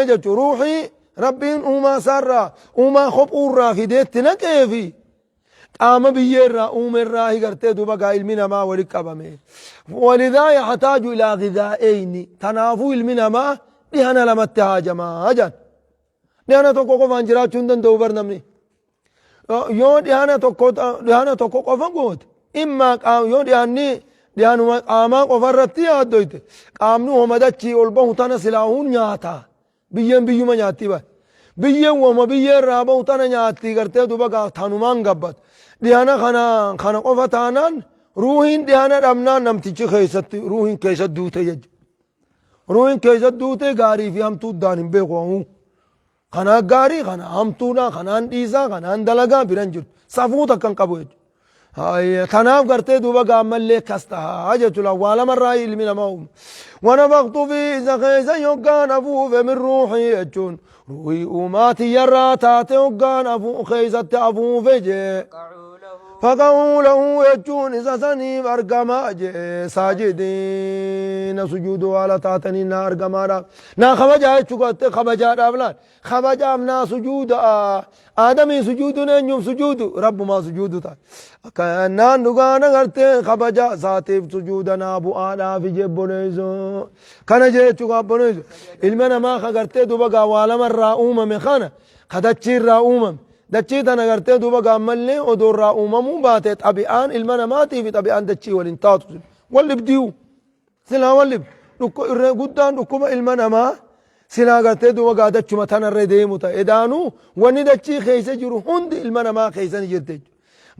جتو روحي ربين سارا خب أورا في ديتنا كيفي قام بيرا الراهي قرتي دوبا قا المنا ما ولك أبامي ولذا يحتاج إلى غذائين تنافو المنا ما لهنا لما اتهاجما أجان لهنا توقف انجرات شندن دوبر نمني yoo dhihaana tokko qofa goote immaa yoo dhihaanuma qaamaa qofa irratti yaaddoyte qaamni homadachii ol bahu tana silaahuun nyaataa biyyeen biyyuma nyaatti bara biyyeen wama biyyee irraa bahu tana nyaatti gartee duba tanumaan gabbat dhihaana kana qofa taanaan ruuhiin dhihaana dhabnaan namtichi keessatti ruuhiin keessatti duute jechuudha ruuhiin keessatti duute gaarii fi hamtuu daan hin beeku خنا غاري خنا همتونا خنا ديزا خنا دلغا بيرن جرت صفوت كان قبو هاي تناف غرتي دوبا غامل لي كاستا حاجه لا ولا مره من ما ونفخت في زخيز يوغان ابو من روحي اجون روحي اماتي يراتات يوغان ابو خيزت ابو فجي فقعوا له يجون إذا سنيم أرقما ساجدين سجود على تاتني نا أرقما نا خبجا يتشكت خبجا رابلان خبجا منا سجود آدمي سجود نيوم سجود رب ما سجود تا كأننا نغانا غرتي خبجا ساتيف سجودنا أبو آلا في جبونيزو كان جيتشكا بونيزو إلمنا ما خغرتي دوبا والا من رأوما مخانا خدتشير رأوما دچی تنا کرتے دوبا گاملنے او دور را اممو باتے طبیعان علمنا ماتی في طبیعان دچی والانتاط واللب ديو سلا واللب قدان ركوب علمنا ما سلا کرتے دوبا گادچ متنا ردیمو تا ادانو ونی دچی خیسے جرو هند علمنا ما خیسن جرتے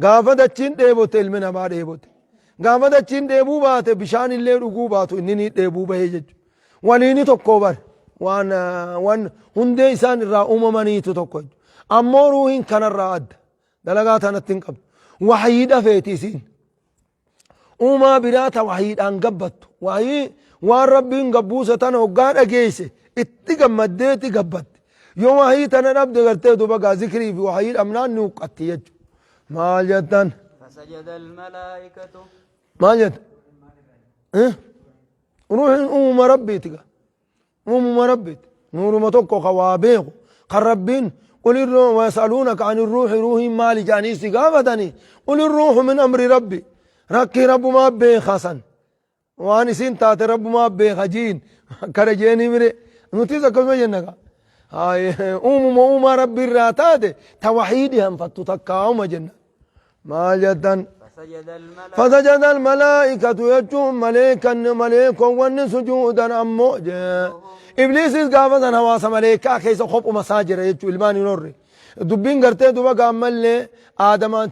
غافا دچین دیبوتے علمنا ما دیبوتے غافا دچین دیبو باتے بشان اللي رگو باتو اننی دیبو بهجج ولینی تکو بر وان هندے اسان را اممانی تکو أما روحين كان الراد دلقات أنا تنقب وحيد فيتيسين وما براتا وحيد أنقبت وهي والربين قبوسة وقان أجيسة اتقب مديتي قبت يوم وحيد أنا نبدأ قرتيدو بقى ذكري في وحيد أمنان نوقت يجو ما جدًا فسجد الملائكة ما جد روحين ربيتك ربيت نور ما توقع خوابيغو قربين قل الروح ويسألونك عن الروح روح مالي جاني سقافتني قل الروح من أمر ربي ركي رب ما بي خسن واني سين تات رب ما بي خجين كرجيني مري نتيزة كما جنك هاي ربي الراتات توحيدهم فتتكاهم جنة ما جدا فسجد الملائكة يجون ملائكة ون سجودا أمو إبليس قافة هواس ملائكة كيس خب مساجر يجو إلمان ينوري دبين قرتي دوبا قامل لي آدمان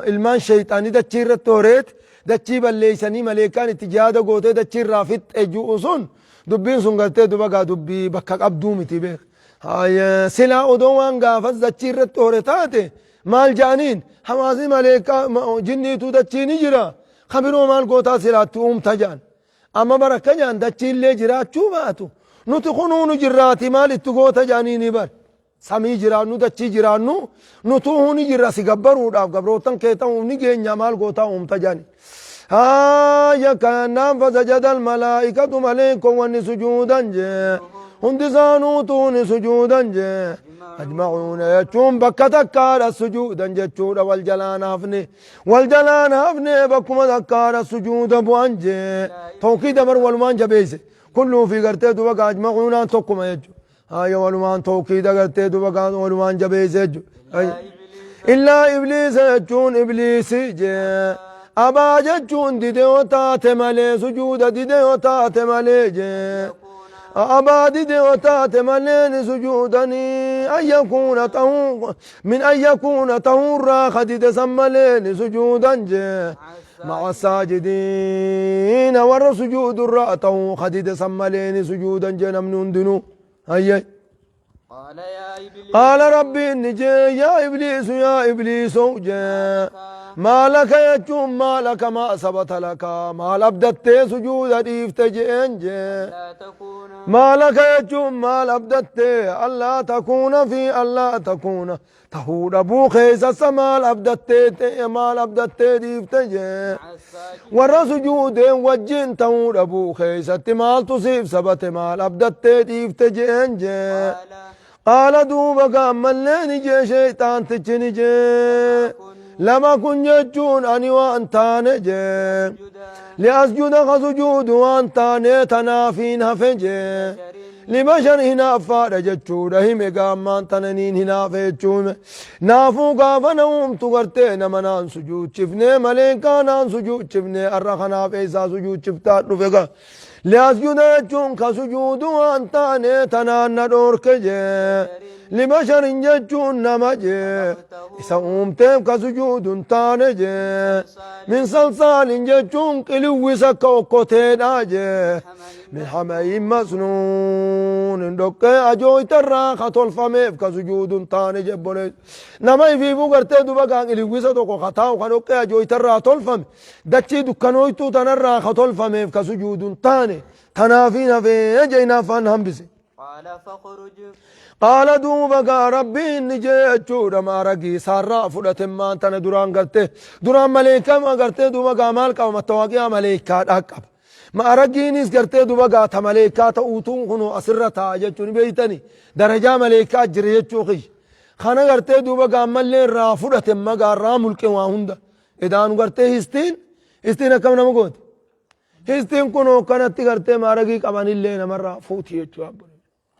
إلمان شيطاني دا تشير التوريت دا تشيب الليساني ملائكة اتجادا قوتي دا تشير رافت اجو أصون دبين سن قرتي دوبا قا دبي بكاك أبدومي تبيخ هاي سلا أدوان قافة دا تشير التوريتاتي مال جانين حوازي ملائكة جني تو دا تشيني جرا خبرو مال قوتا سلا توم تجان أما بركة جان دا تشير لي جرا چو باتو نتخنون جراتي مال اتقوتا جانيني بر سمي جرانو دچي جرانو نتوهوني جرا سيقبرو داف قبروتن كيتا ونجي نعمال قوتا امتجاني يا كان فسجد الملائكة ملائكة وان سجودا جي هندسانو تون سجودا جي أجمعون يجون بكتك على السجود جتشود والجلان هفني بكم ذكار السجود بوانجي توكيد مر والمان جبيسي كله في قرتي دوبا أجمعون توكم يجو هاي والمان توكيد قرتي دوبا والمان جبيسي يجو إلا إبليس يجون إبليس جي أبا جتشون ديديو تاتمالي سجود ديديو تاتمالي جي أبادد وتات ملين سجودني أن يكون طهور من أن يكون طهورا خدد سملين سجودا مع الساجدين ور سجود الرأته خدد سملين سجودا نمن دنو هيا قال يا إبليس قال ربي إني يا إبليس يا إبليس ما لك يجوم ما لك ما ثبت لك ما لبدت سجود إفتجئن لا تكون ما لك يجوم ما لبدت ألا تكون في ألا تكون تهود أبو خيس السماء لبدت ما لبدت إفتجئ مع الساجدين ور سجود وجين تهود أبو خيس مال تصيب سبت ما لبدت إفتجئن قال قال دوبك ملين جي شيطان تجني جي لما كن يجون أني وأنت نجي جدا لأسجد خسجود وأنت نتنافين هفجي لبشر هنا فارجتشو رحم قامان تننين هنا فيتشون نافو قافنهم تغرتين منان سجود شفني مليكانان سجود شفني الرخنا فيسا سجود شفتات رفقا لأسجد يجون خسجود وأنت نتنان ندورك جي لبشر يجون نمجي إسا تيم كسجود تانجي من صلصال يجون قلو سكو قتين آجي من حمي مسنون دوك أجوي ترى خطول فميف كسجود تانجي بولي نمي في بوغرتي دوبا قلو سكو خطاو خنوك أجوي ترى طول فمي دكي دكانويتو تنرى خطول فميف كسجود تاني تنافين في جينا فان بسي قال فاخرج قال دوبك ربي نجي أجور ما رقي سارا فلت ما أنت دران قرتي دران ملائكة ما قرتي دوبك مالك وما تواقيا ملائكة أكب ما رقي نيس قرتي دوبك ملائكة تأوتون خنو أسرتا جتوني بيتني درجة ملائكة جري جتوخي خانا قرتي دوبك ملين را فلت ما قرر ملك واهندا إدان قرتي هستين كم نمقود هستين كنو كانت قرتي ما رقي كمان اللي نمر فوتي جتواب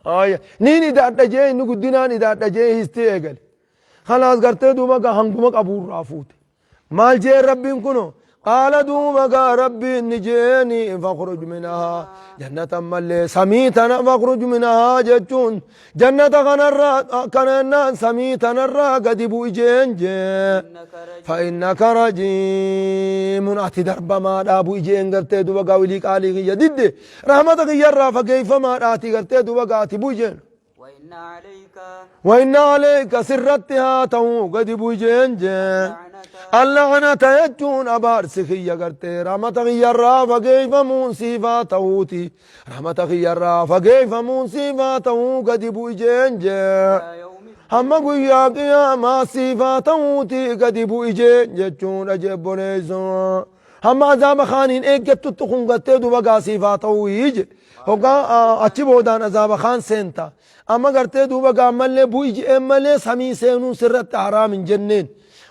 آية نيني دادا جاي نقديناني دادا جاي هستي اقل خلاص قرتي دوبك هنقومك أبو رافوت مال جاي ربي كنو قال دوبك ربي نجيني فاخرج منها جنة ملي سميتنا فاخرج منها جتون جنة كننا سميتنا الرا قد بوجين جي فإنك رجيم أتي درب ما دابو إجين قرتي دوبك وليك عليك يدد رحمتك يرى فكيف ما آتي قرتي دوبك آتي بوجين وإن عليك سرتها تو قد بوجين جي اللعنة يجون أبار سخية قرتي رحمتك يرى فكيف منصفة توتي رحمتك يرى فكيف منصفة تو قد بوجين جي هم قويا قياما صفة توتي قد بوجين جتون أجيب بوليزون هم عذاب خانين ايجت تتخون قرتي دوبا صفة تويج وقا أتبودان عذاب خان سنتا أما قرتي دوبا ملي بويج ملي سمي سينون سرت حرام جنين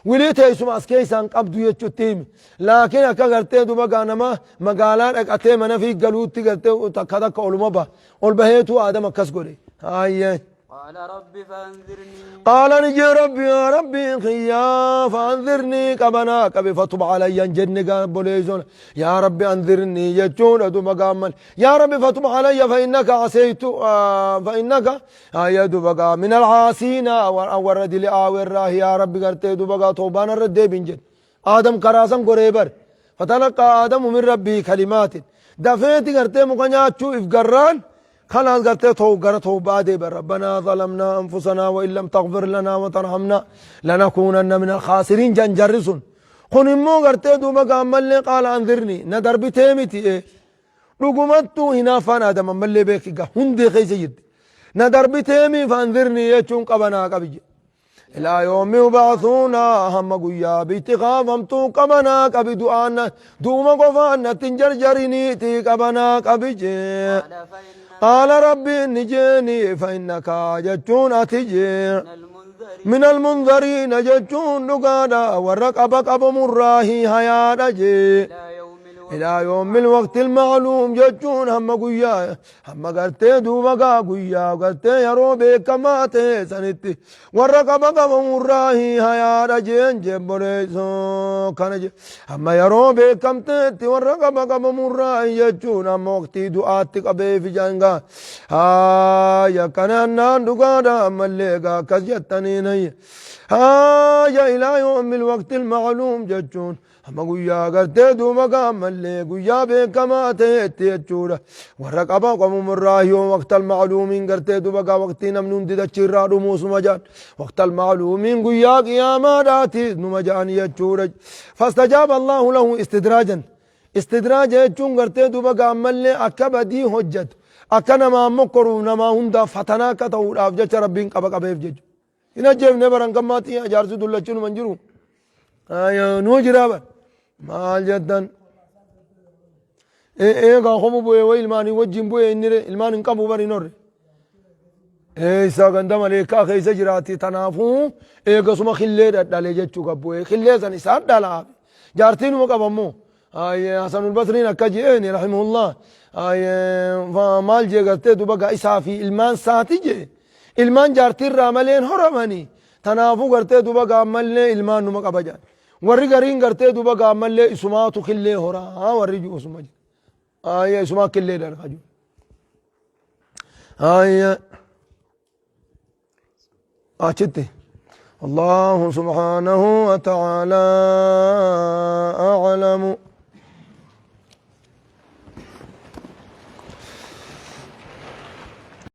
وليت يسوم أسكيسان قبضو يجو تيم لكن أكا قرتي دوبا نما مقالان أكتي منا في قلوتي قرتي تكدا كولما با والبهيتو آدم أكس قولي آيه قال ربي فأنذرني قال نجي ربي يا ربي خيا فأنذرني كبنا كبي فتب علي جنة بوليزون يا ربي أنذرني يجون دو مقامل يا ربي فتب علي فإنك عصيت فإنك يا بقى من العاصين ورد لي آور يا ربي قرتي دو بقى توبان الرد بنجد آدم كراسم قريبر فتلقى آدم من ربي كلمات دفيتي قرتي مقنعات شو إفقران خلاص قرتي توبة دي ربنا ظلمنا أنفسنا وإن لم تغفر لنا وترحمنا لنكونن من الخاسرين جنجرسون خن امو قرتي دوبا قامل قال أنذرني ندر بتيمتي إيه رقمتو هنا فان آدم ملي بيكي هندي خيس يد ندر بتيمي فأنذرني يجون قبنا قبج إلى يوم يبعثونا هم قويا بيتخاف همتو قبنا قبي دعانا دوما قفانا تنجرجريني تي قبنا قبج قال ربي نجيني فإنك جتون أتجي من المنذرين جتون نقادا ورق أبق أبو مراهي هيا نجي إلى يوم الوقت المعلوم جتون هم قويا هم قرتي دوبا قويا قرتي يا روبي كما سنتي والرقب مراهي هيا رجين جبريسو كنج هم يا روبي كم تي والرقب مراهي جتون هم وقتي دعاتك أبي في جانغا يا كنان دقادا مليقا كزيتني ني يا إلى يوم الوقت المعلوم جتون هم قويا قرتي دوما قامل قويا بكما تيتشورا ورقبا قم مراهي وقت المعلومين قرتي دوما وقتي نمنون دي تشيرا رموس مجان وقت المعلومين قويا قياما داتي نمجان يتشورا فاستجاب الله له استدراج يتشون قرتي دوما قامل أكبا دي حجت أكنا ما مكرو نما هندا فتنا كتو أفجج ربين قبا قبا يفجج إنا جيب نبران كماتي أجارسو دولة منجرو نوجرابا maal jeddan eega homu bu'e way ilmaanii wajjin bu'e innire ilmaan hin qabu bari norre isa ganda maleekaa keessa jiraati tanaafuu eegasuma khillee dhadhale jechuu qabbu'e khillee san isaan dhalaa jaartiinuma qabammoo hasanul basriin akka je'eeni rahimahullah maal jee gartee duba gaa isaa fi ilmaan saati jee ilmaan jaartiirraa maleen horamanii tanaafuu gartee duba gaa mallee ilmaan numa qaba jaan warri gariin gartee duba gaammallee isumaatu killee horaa warri jiru isuma jira isumaa killee dharka jiru achitti الله سبحانه وتعالى أعلم